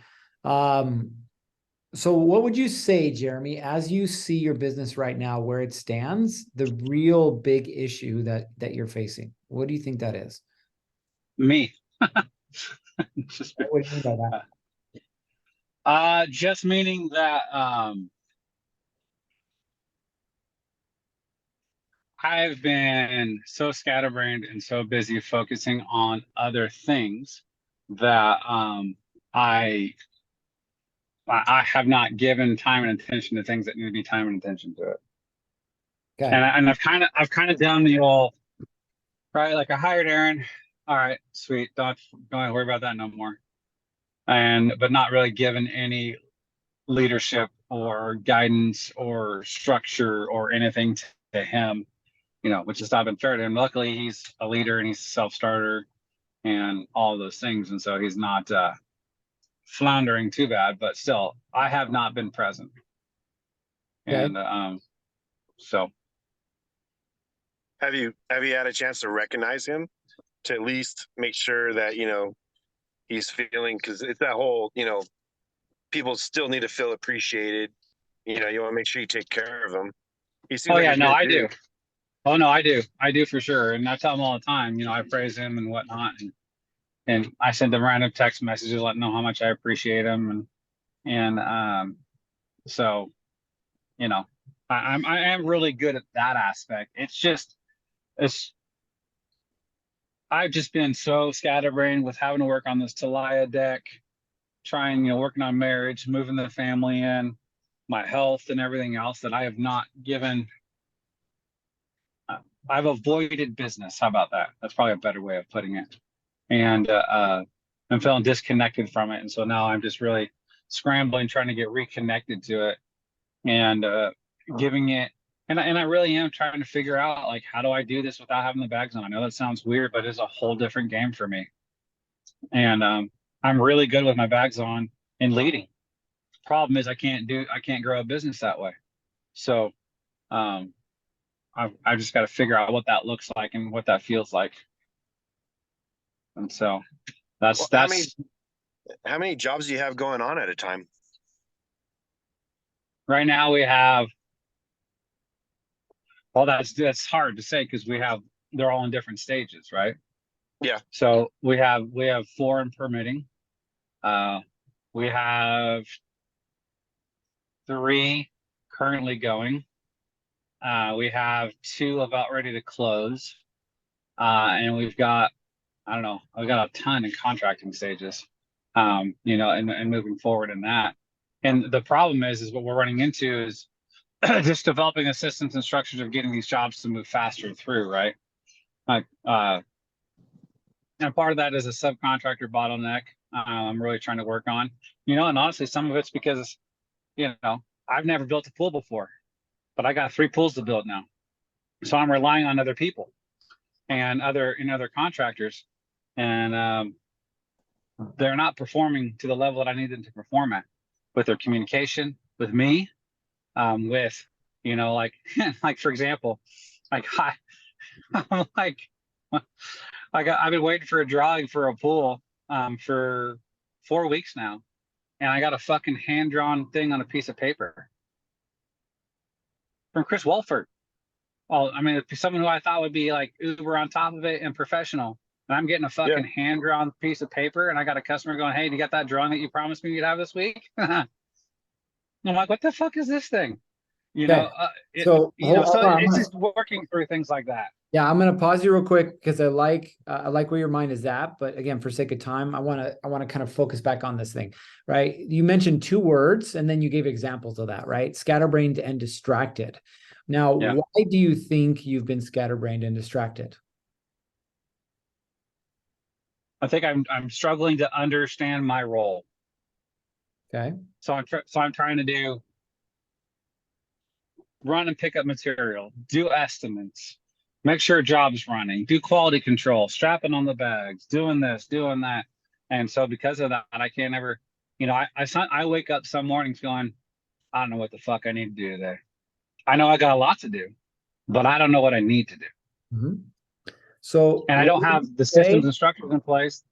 So what would you say, Jeremy, as you see your business right now, where it stands, the real big issue that you're facing? What do you think that is? Me. What do you mean by that? Just meaning that I've been so scatterbrained and so busy focusing on other things that I have not given time and attention to things that need to be time and attention to it. Okay. And I've kind of done the old right, like I hired Aaron. All right, sweet. Don't worry about that no more. But not really given any leadership or guidance or structure or anything to him, which has not been fair to him. Luckily, he's a leader and he's a self-starter and all of those things. And so he's not floundering too bad, but still, I have not been present. Okay. And so Have you had a chance to recognize him, to at least make sure that, he's feeling, because it's that whole, people still need to feel appreciated. You want to make sure you take care of them. He seems oh like yeah, a no, good I dude. do. Oh no, I do for sure. And I tell him all the time, I praise him and whatnot. And I send him random text messages letting know how much I appreciate him. And so, I am really good at that aspect. I've just been so scatterbrained with having to work on this Talaya deck, working on marriage, moving the family in, my health and everything else that I have not given. I've avoided business. How about that? That's probably a better way of putting it. And I'm feeling disconnected from it. And so now I'm just really scrambling, trying to get reconnected to it and giving it. And I really am trying to figure out, like, how do I do this without having the bags on? I know that sounds weird, but it's a whole different game for me. And I'm really good with my bags on and leading. Problem is I can't grow a business that way. So I've just got to figure out what that looks like and what that feels like. And so that's how many jobs do you have going on at a time? Right now we have, well, that's hard to say because they're all in different stages, right? Yeah. So we have 4 in permitting. We have 3 currently going. We have 2 about ready to close. And we've got, I don't know, I've got a ton in contracting stages, and moving forward in that. And the problem is what we're running into is just developing the systems and structures of getting these jobs to move faster through, right? Like, and part of that is a subcontractor bottleneck. I'm really trying to work on, and honestly, some of it's because, I've never built a pool before, but I got 3 pools to build now. So I'm relying on other people and other contractors, and they're not performing to the level that I need them to perform at, with their communication with me, with like for example, like I'm like I've been waiting for a drawing for a pool for 4 weeks now, and I got a fucking hand-drawn thing on a piece of paper from Chris Wolford. Well, I mean, someone who I thought would be like uber on top of it and professional. And I'm getting a fucking hand-drawn piece of paper, and I got a customer going, "Hey, do you got that drawing that you promised me you'd have this week?" I'm like, "What the fuck is this thing?" So it's just working through things like that. Yeah, I'm gonna pause you real quick because I like where your mind is at, but again, for sake of time, I want to kind of focus back on this thing, right? You mentioned 2 words, and then you gave examples of that, right? Scatterbrained and distracted. Now, why do you think you've been scatterbrained and distracted? I think I'm struggling to understand my role. Okay. So I'm trying to run and pick up material, do estimates, make sure job's running, do quality control, strapping on the bags, doing this, doing that. And so because of that, I can't ever, I wake up some mornings going, I don't know what the fuck I need to do today. I know I got a lot to do, but I don't know what I need to do. Mm-hmm. So, and I don't have the systems and structures in place,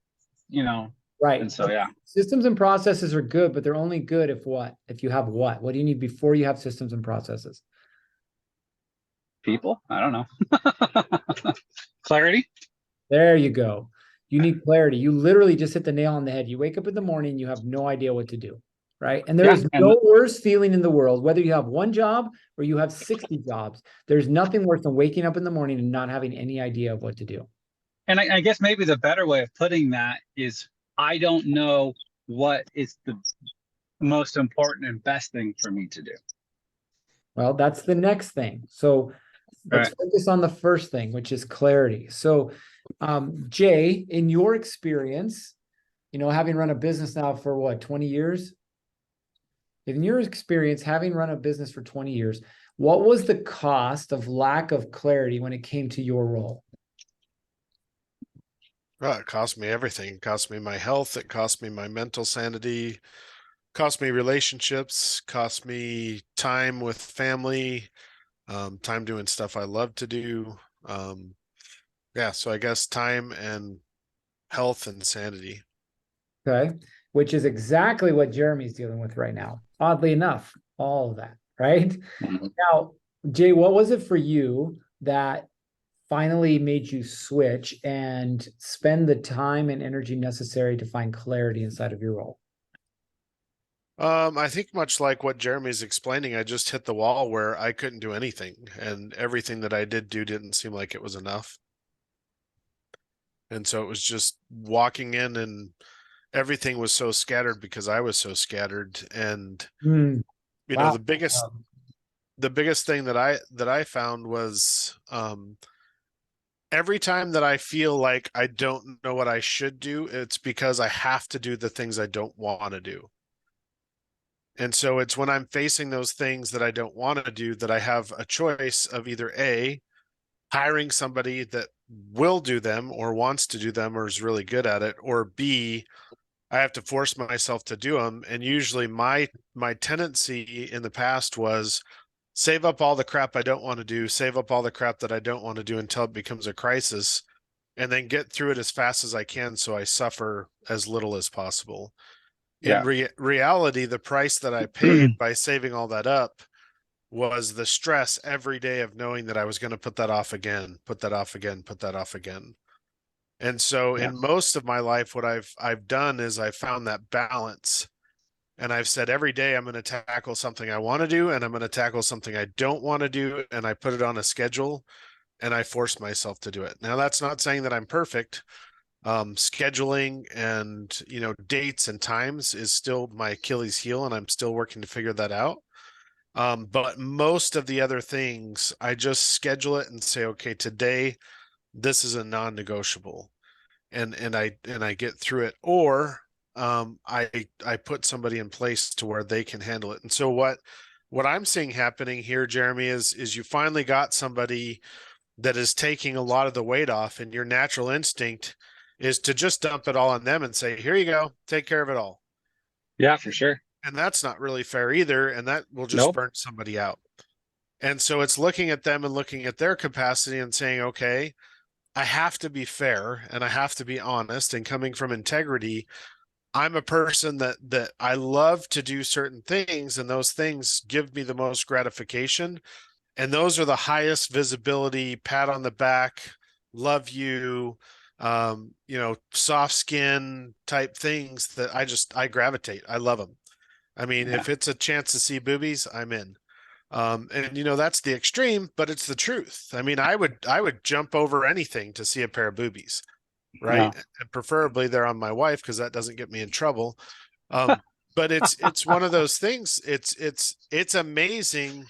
Right. And so, yeah. Systems and processes are good, but they're only good if what? If you have what? What do you need before you have systems and processes? People? I don't know. Clarity? There you go. You need clarity. You literally just hit the nail on the head. You wake up in the morning, you have no idea what to do. right? And there is Yeah, and no worse feeling in the world, whether you have one job or you have 60 jobs. There's nothing worse than waking up in the morning and not having any idea of what to do. And I guess maybe the better way of putting that is I don't know what is the most important and best thing for me to do. Well, that's the next thing. So let's focus on the first thing, which is clarity. So, Jay, in your experience, having run a business now for what, 20 years? In your experience, having run a business for 20 years, what was the cost of lack of clarity when it came to your role? Well, it cost me everything. It cost me my health. It cost me my mental sanity, cost me relationships, cost me time with family, time doing stuff I love to do. Yeah, so I guess time and health and sanity. Okay. Which is exactly what Jeremy's dealing with right now. Oddly enough, all of that, right? Mhm. Now, Jay, what was it for you that finally made you switch and spend the time and energy necessary to find clarity inside of your role? I think much like what Jeremy's explaining, I just hit the wall where I couldn't do anything, and everything that I did do didn't seem like it was enough. And so it was just walking in, and everything was so scattered because I was so scattered. And you know, Wow. the biggest thing that I found was every time that I feel like I don't know what I should do, it's because I have to do the things I don't want to do. And so it's when I'm facing those things that I don't want to do that I have a choice of either A, hiring somebody that will do them or wants to do them or is really good at it, or B, I have to force myself to do them. And usually my tendency in the past was save up all the crap I don't want to do, save up all the crap that I don't want to do until it becomes a crisis, and then get through it as fast as I can so I suffer as little as possible. In reality, the price that I paid by saving all that up was the stress every day of knowing that I was going to put that off again, put that off again, put that off again. And so in most of my life, what I've done is I found that balance. And I've said every day I'm going to tackle something I want to do, and I'm going to tackle something I don't want to do, and I put it on a schedule and I force myself to do it. Now, that's not saying that I'm perfect. Scheduling and, dates and times is still my Achilles heel, and I'm still working to figure that out. But most of the other things, I just schedule it and say, okay, today, this is a non-negotiable, and I get through it. Or I put somebody in place to where they can handle it. And so what I'm seeing happening here, Jeremy, is you finally got somebody that is taking a lot of the weight off, and your natural instinct is to just dump it all on them and say, here you go, take care of it all. Yeah, for sure. And that's not really fair either. And that will just burn somebody out. And so it's looking at them and looking at their capacity and saying, okay, I have to be fair and I have to be honest, and coming from integrity. I'm a person that I love to do certain things, and those things give me the most gratification. And those are the highest visibility, pat on the back, love you, soft skin type things that I gravitate. I love them. I mean, if it's a chance to see boobies, I'm in. And that's the extreme, but it's the truth. I mean, I would jump over anything to see a pair of boobies, right? Yeah. And preferably they're on my wife, because that doesn't get me in trouble. But it's one of those things. It's amazing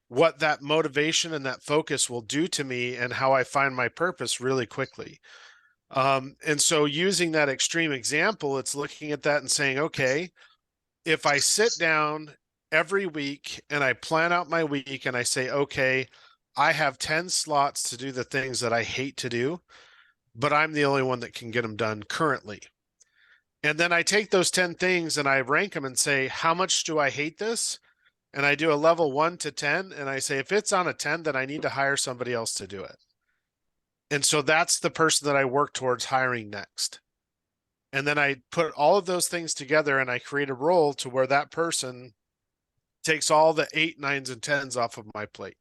what that motivation and that focus will do to me, and how I find my purpose really quickly. And so using that extreme example, it's looking at that and saying, okay, if I sit down every week and I plan out my week and I say, okay, I have 10 slots to do the things that I hate to do, but I'm the only one that can get them done currently. And then I take those 10 things and I rank them and say, how much do I hate this? And I do a level 1 to 10. And I say, if it's on a 10, then I need to hire somebody else to do it. And so that's the person that I work towards hiring next. And then I put all of those things together and I create a role to where that person takes all the 8, 9s, and 10s off of my plate.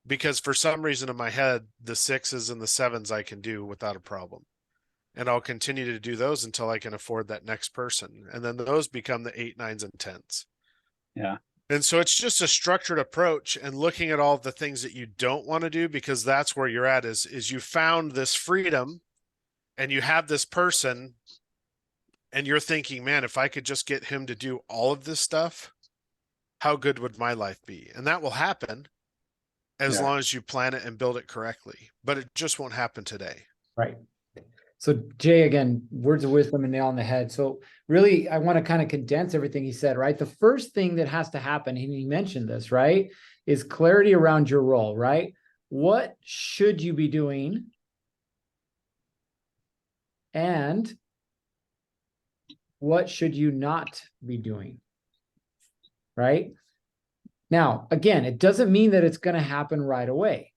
Because for some reason in my head, the 6s and the 7s I can do without a problem. and I'll continue to do those until I can afford that next person. And then those become the 8, 9s, and 10s. Yeah. And so it's just a structured approach and looking at all the things that you don't want to do, because that's where you're at is you found this freedom and you have this person and you're thinking, man, if I could just get him to do all of this stuff, how good would my life be? And that will happen as Yeah. long as you plan it and build it correctly, but it just won't happen today. Right. So Jay, again, words of wisdom and nail on the head. So really, I want to kind of condense everything he said, right? The first thing that has to happen, and he mentioned this, right, is clarity around your role, right? What should you be doing? And what should you not be doing? Right? Now, again, it doesn't mean that it's going to happen right away,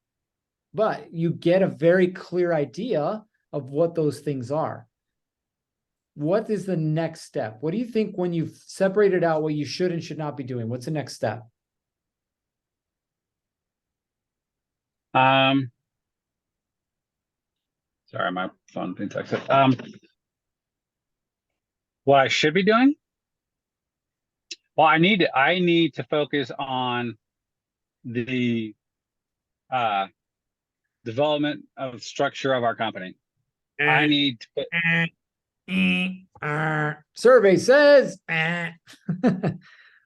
but you get a very clear idea of what those things are. What is the next step? What do you think when you've separated out what you should and should not be doing? What's the next step? Sorry, my phone being texted. What I should be doing? Well, I need to focus on the development of structure of our company. I need to Survey says, look at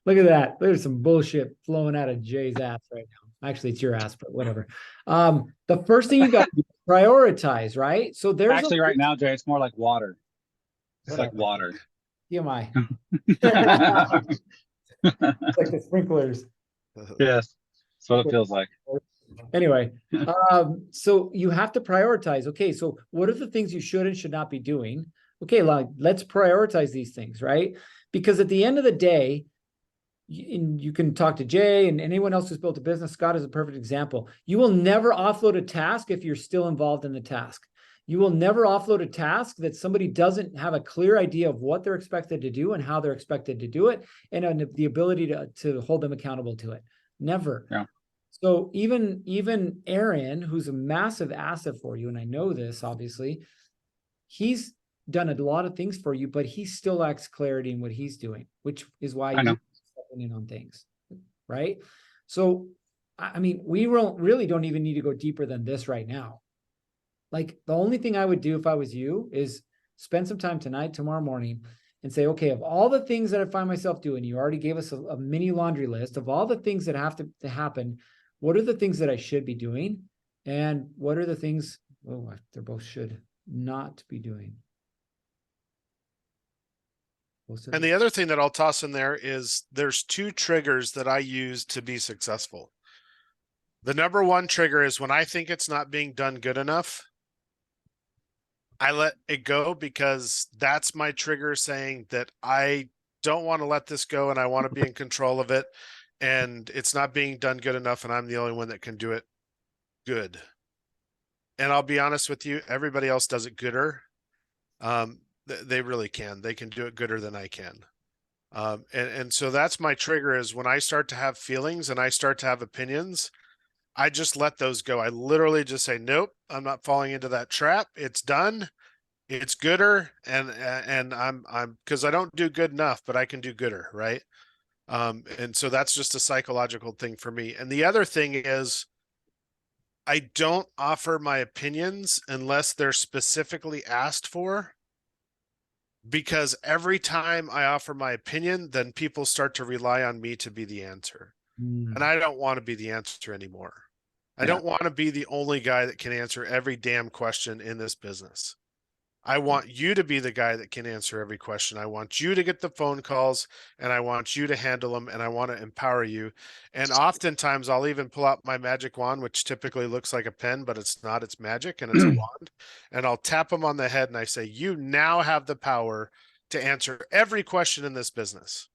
that. There's some bullshit flowing out of Jay's ass right now. Actually, it's your ass, but whatever. The first thing you got to prioritize, right? So there's actually right now, Jay, it's more like water. It's like water. TMI. It's like the sprinklers. Yes, that's what it feels like. Anyway, so you have to prioritize. Okay, so what are the things you should and should not be doing? Okay, like let's prioritize these things, right? Because at the end of the day, and you can talk to Jay and anyone else who's built a business. Scott is a perfect example. You will never offload a task if you're still involved in the task. You will never offload a task that somebody doesn't have a clear idea of what they're expected to do and how they're expected to do it, and the ability to hold them accountable to it. Never. Yeah. So even Aaron, who's a massive asset for you, and I know this, obviously, he's done a lot of things for you, but he still lacks clarity in what he's doing, which is why I know. you're stepping in on things, right? So, I mean, we really don't even need to go deeper than this right now. Like, the only thing I would do if I was you is spend some time tonight, tomorrow morning, and say, okay, of all the things that I find myself doing, you already gave us a mini laundry list of all the things that have to happen. What are the things that I should be doing? And what are the things, oh, they're both should not be doing? And the other thing that I'll toss in there is there's 2 triggers that I use to be successful. The number 1 trigger is when I think it's not being done good enough, I let it go, because that's my trigger saying that I don't want to let this go and I want to be in control of it. And it's not being done good enough and I'm the only one that can do it good. And I'll be honest with you, everybody else does it gooder. They really can. They can do it gooder than I can. And so that's my trigger, is when I start to have feelings and I start to have opinions, I just let those go. I literally just say, nope, I'm not falling into that trap. It's done. It's gooder. And I'm because I don't do good enough, but I can do gooder. Right. And so that's just a psychological thing for me. And the other thing is, I don't offer my opinions unless they're specifically asked for, because every time I offer my opinion, then people start to rely on me to be the answer. And I don't want to be the answer anymore. I don't want to be the only guy that can answer every damn question in this business. I want you to be the guy that can answer every question. I want you to get the phone calls and I want you to handle them, and I want to empower you. And oftentimes I'll even pull out my magic wand, which typically looks like a pen, but it's not, it's magic and it's a wand. And I'll tap them on the head and I say, you now have the power to answer every question in this business.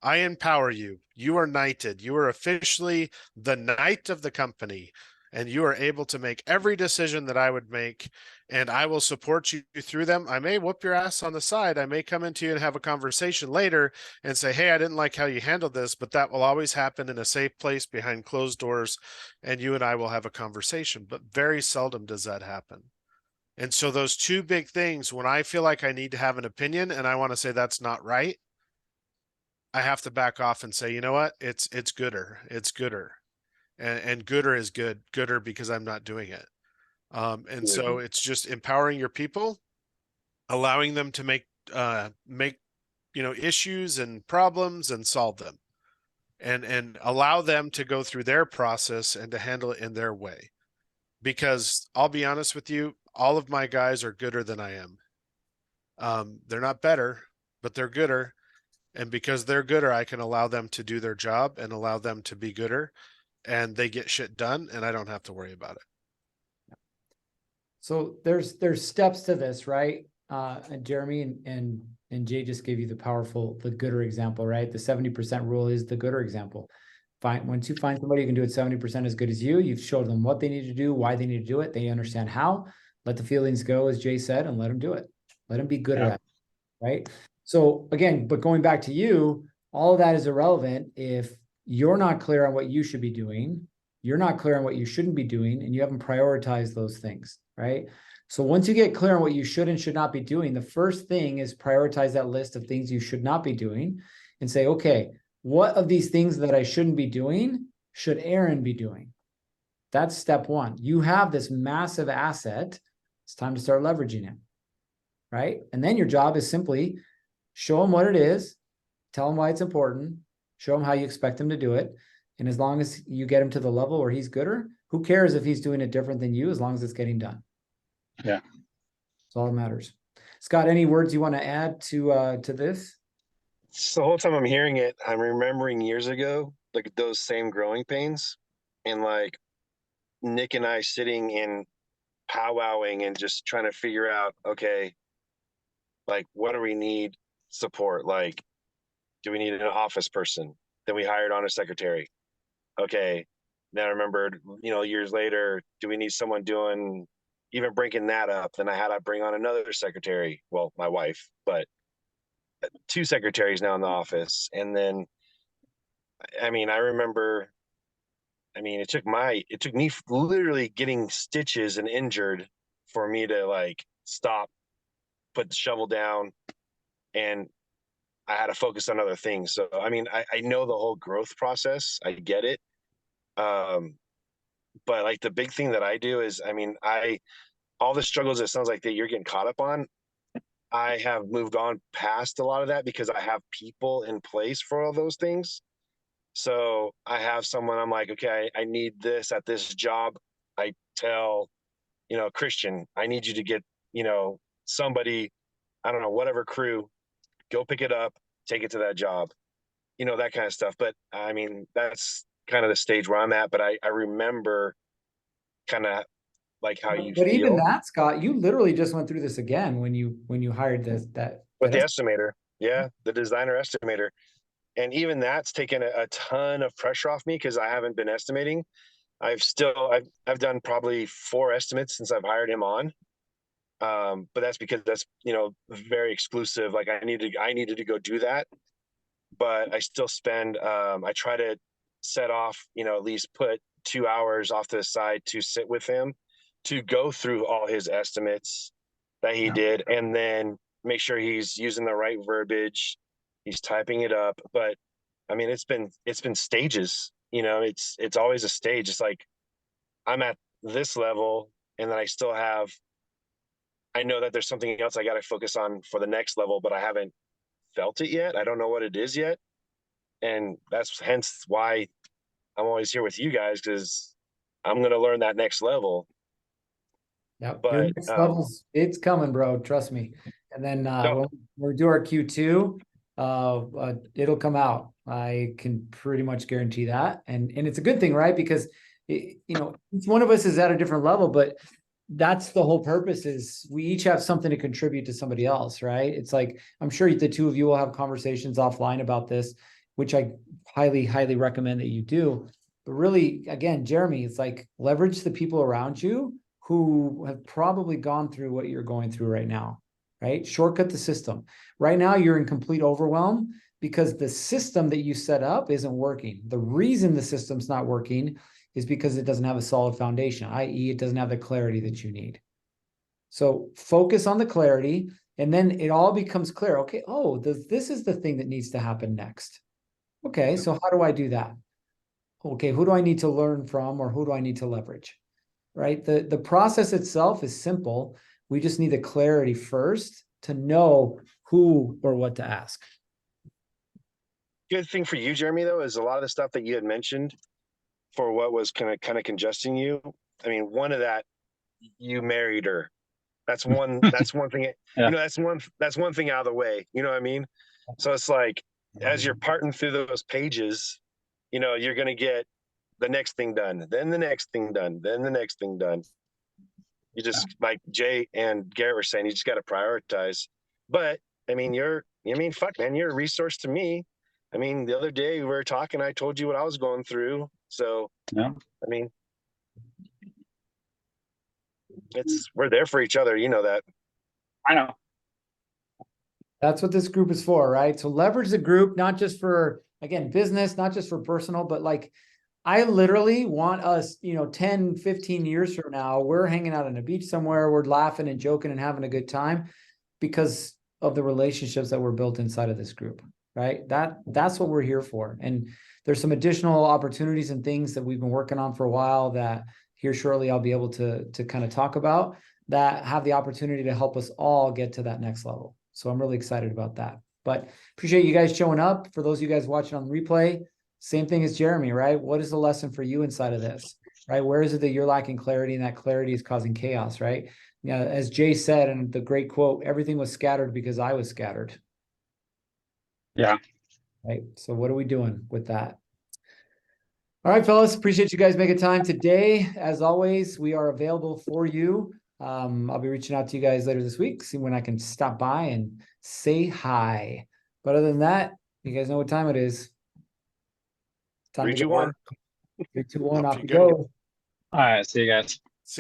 I empower you. You are knighted. You are officially the knight of the company, and you are able to make every decision that I would make, and I will support you through them. I may whoop your ass on the side. I may come into you and have a conversation later and say, hey, I didn't like how you handled this, but that will always happen in a safe place behind closed doors, and you and I will have a conversation. But very seldom does that happen. And so those two big things, when I feel like I need to have an opinion and I want to say that's not right, I have to back off and say, you know what? It's gooder. It's gooder. And gooder is gooder because I'm not doing it. And so it's just empowering your people, allowing them to make, issues and problems and solve them, and allow them to go through their process and to handle it in their way. Because I'll be honest with you, all of my guys are gooder than I am. They're not better, but they're gooder. And because they're gooder, I can allow them to do their job and allow them to be gooder, and they get shit done and I don't have to worry about it. So there's steps to this, right? And Jeremy and Jay just gave you the gooder example, right? The 70% rule is the gooder example. Once you find somebody who can do it 70% as good as you, you've showed them what they need to do, why they need to do it. They understand how. Let the feelings go, as Jay said, and let them do it. Let them be good at it, right? So again, but going back to you, all of that is irrelevant if you're not clear on what you should be doing, you're not clear on what you shouldn't be doing, and you haven't prioritized those things, right? So once you get clear on what you should and should not be doing, the first thing is prioritize that list of things you should not be doing and say, okay, what of these things that I shouldn't be doing should Aaron be doing? That's step one. You have this massive asset. It's time to start leveraging it, right? And then your job is simply show them what it is, tell them why it's important, show them how you expect them to do it. And as long as you get him to the level where he's gooder, who cares if he's doing it different than you, as long as it's getting done. Yeah. That's all that matters. Scott, any words you want to add to this? So the whole time I'm hearing it, I'm remembering years ago, like those same growing pains, and like Nick and I sitting and powwowing and just trying to figure out, okay, like what do we need support? Like, do we need an office person? Then we hired on a secretary. Okay. Then I remembered, years later, do we need someone doing, even breaking that up? Then I had to bring on another secretary. Well, my wife, but 2 secretaries now in the office. And then, I remember, it took me literally getting stitches and injured for me to like stop, put the shovel down, and I had to focus on other things. So, I know the whole growth process. I get it. But like the big thing that I do is, all the struggles, it sounds like that you're getting caught up on, I have moved on past a lot of that because I have people in place for all those things. So I have someone, I'm like, okay, I need this at this job. I tell, Christian, I need you to get, somebody, I don't know, whatever crew, go pick it up, take it to that job, that kind of stuff. But that's kind of the stage where I'm at. But I remember kind of like how you But feel. even that, Scott, you literally just went through this again when you hired that With the estimator. Yeah, the designer estimator. And even that's taken a ton of pressure off me because I haven't been estimating. I've done probably 4 estimates since I've hired him on. But that's because that's, very exclusive. Like I needed to go do that. But I still spend, I try to set off, at least put 2 hours off to the side to sit with him, to go through all his estimates that he did, and then make sure he's using the right verbiage, he's typing it up. But it's been stages, it's always a stage. It's like I'm at this level and then I know that there's something else I got to focus on for the next level, but I haven't felt it yet. I don't know what it is yet. And that's hence why I'm always here with you guys, because I'm going to learn that next level. Yeah, But, your next level's, it's coming, bro. Trust me. And then when we do our Q2, it'll come out. I can pretty much guarantee that. And it's a good thing, right? Because each one of us is at a different level, but that's the whole purpose, is we each have something to contribute to somebody else, right? It's like, I'm sure the two of you will have conversations offline about this, which I highly, highly recommend that you do. But really, again, Jeremy, it's like leverage the people around you who have probably gone through what you're going through right now, right? Shortcut the system. Right now, you're in complete overwhelm because the system that you set up isn't working. The reason the system's not working is because it doesn't have a solid foundation, i.e. it doesn't have the clarity that you need. So focus on the clarity, and then it all becomes clear. Okay, oh, this is the thing that needs to happen next. Okay, so how do I do that? Okay, who do I need to learn from, or who do I need to leverage? Right? The process itself is simple. We just need the clarity first to know who or what to ask. Good thing for you, Jeremy, though, is a lot of the stuff that you had mentioned for what was kind of congesting you. I mean, one of that, you married her. That's one thing, Yeah. you know, that's one thing out of the way. You know what I mean? So it's like, as you're parting through those pages, you know, you're going to get the next thing done, then the next thing done, then the next thing done. You just, like Jay and Garrett were saying, you just got to prioritize. But I mean, fuck, man, you're a resource to me. I mean, the other day we were talking, I told you what I was going through. So, Yeah. I mean, we're there for each other. You know that. I know. That's what this group is for, right? So leverage the group, not just for, again, business, not just for personal, but like, I literally want us, 10, 15 years from now, we're hanging out on a beach somewhere, we're laughing and joking and having a good time because of the relationships that were built inside of this group, right? That's what we're here for. And there's some additional opportunities and things that we've been working on for a while that here shortly I'll be able to kind of talk about that have the opportunity to help us all get to that next level. So I'm really excited about that. But appreciate you guys showing up. For those of you guys watching on replay, same thing as Jeremy, right? What is the lesson for you inside of this, right? Where is it that you're lacking clarity and that clarity is causing chaos, right? As Jay said, and the great quote, everything was scattered because I was scattered. Yeah. Right. So what are we doing with that? All right, fellas, appreciate you guys making time today. As always, we are available for you. I'll be reaching out to you guys later this week, see when I can stop by and say hi. But other than that, you guys know what time it is. Time 3, to 2, go 1. on. 3, 2, 1, Off off you you go. go. All right. See you guys.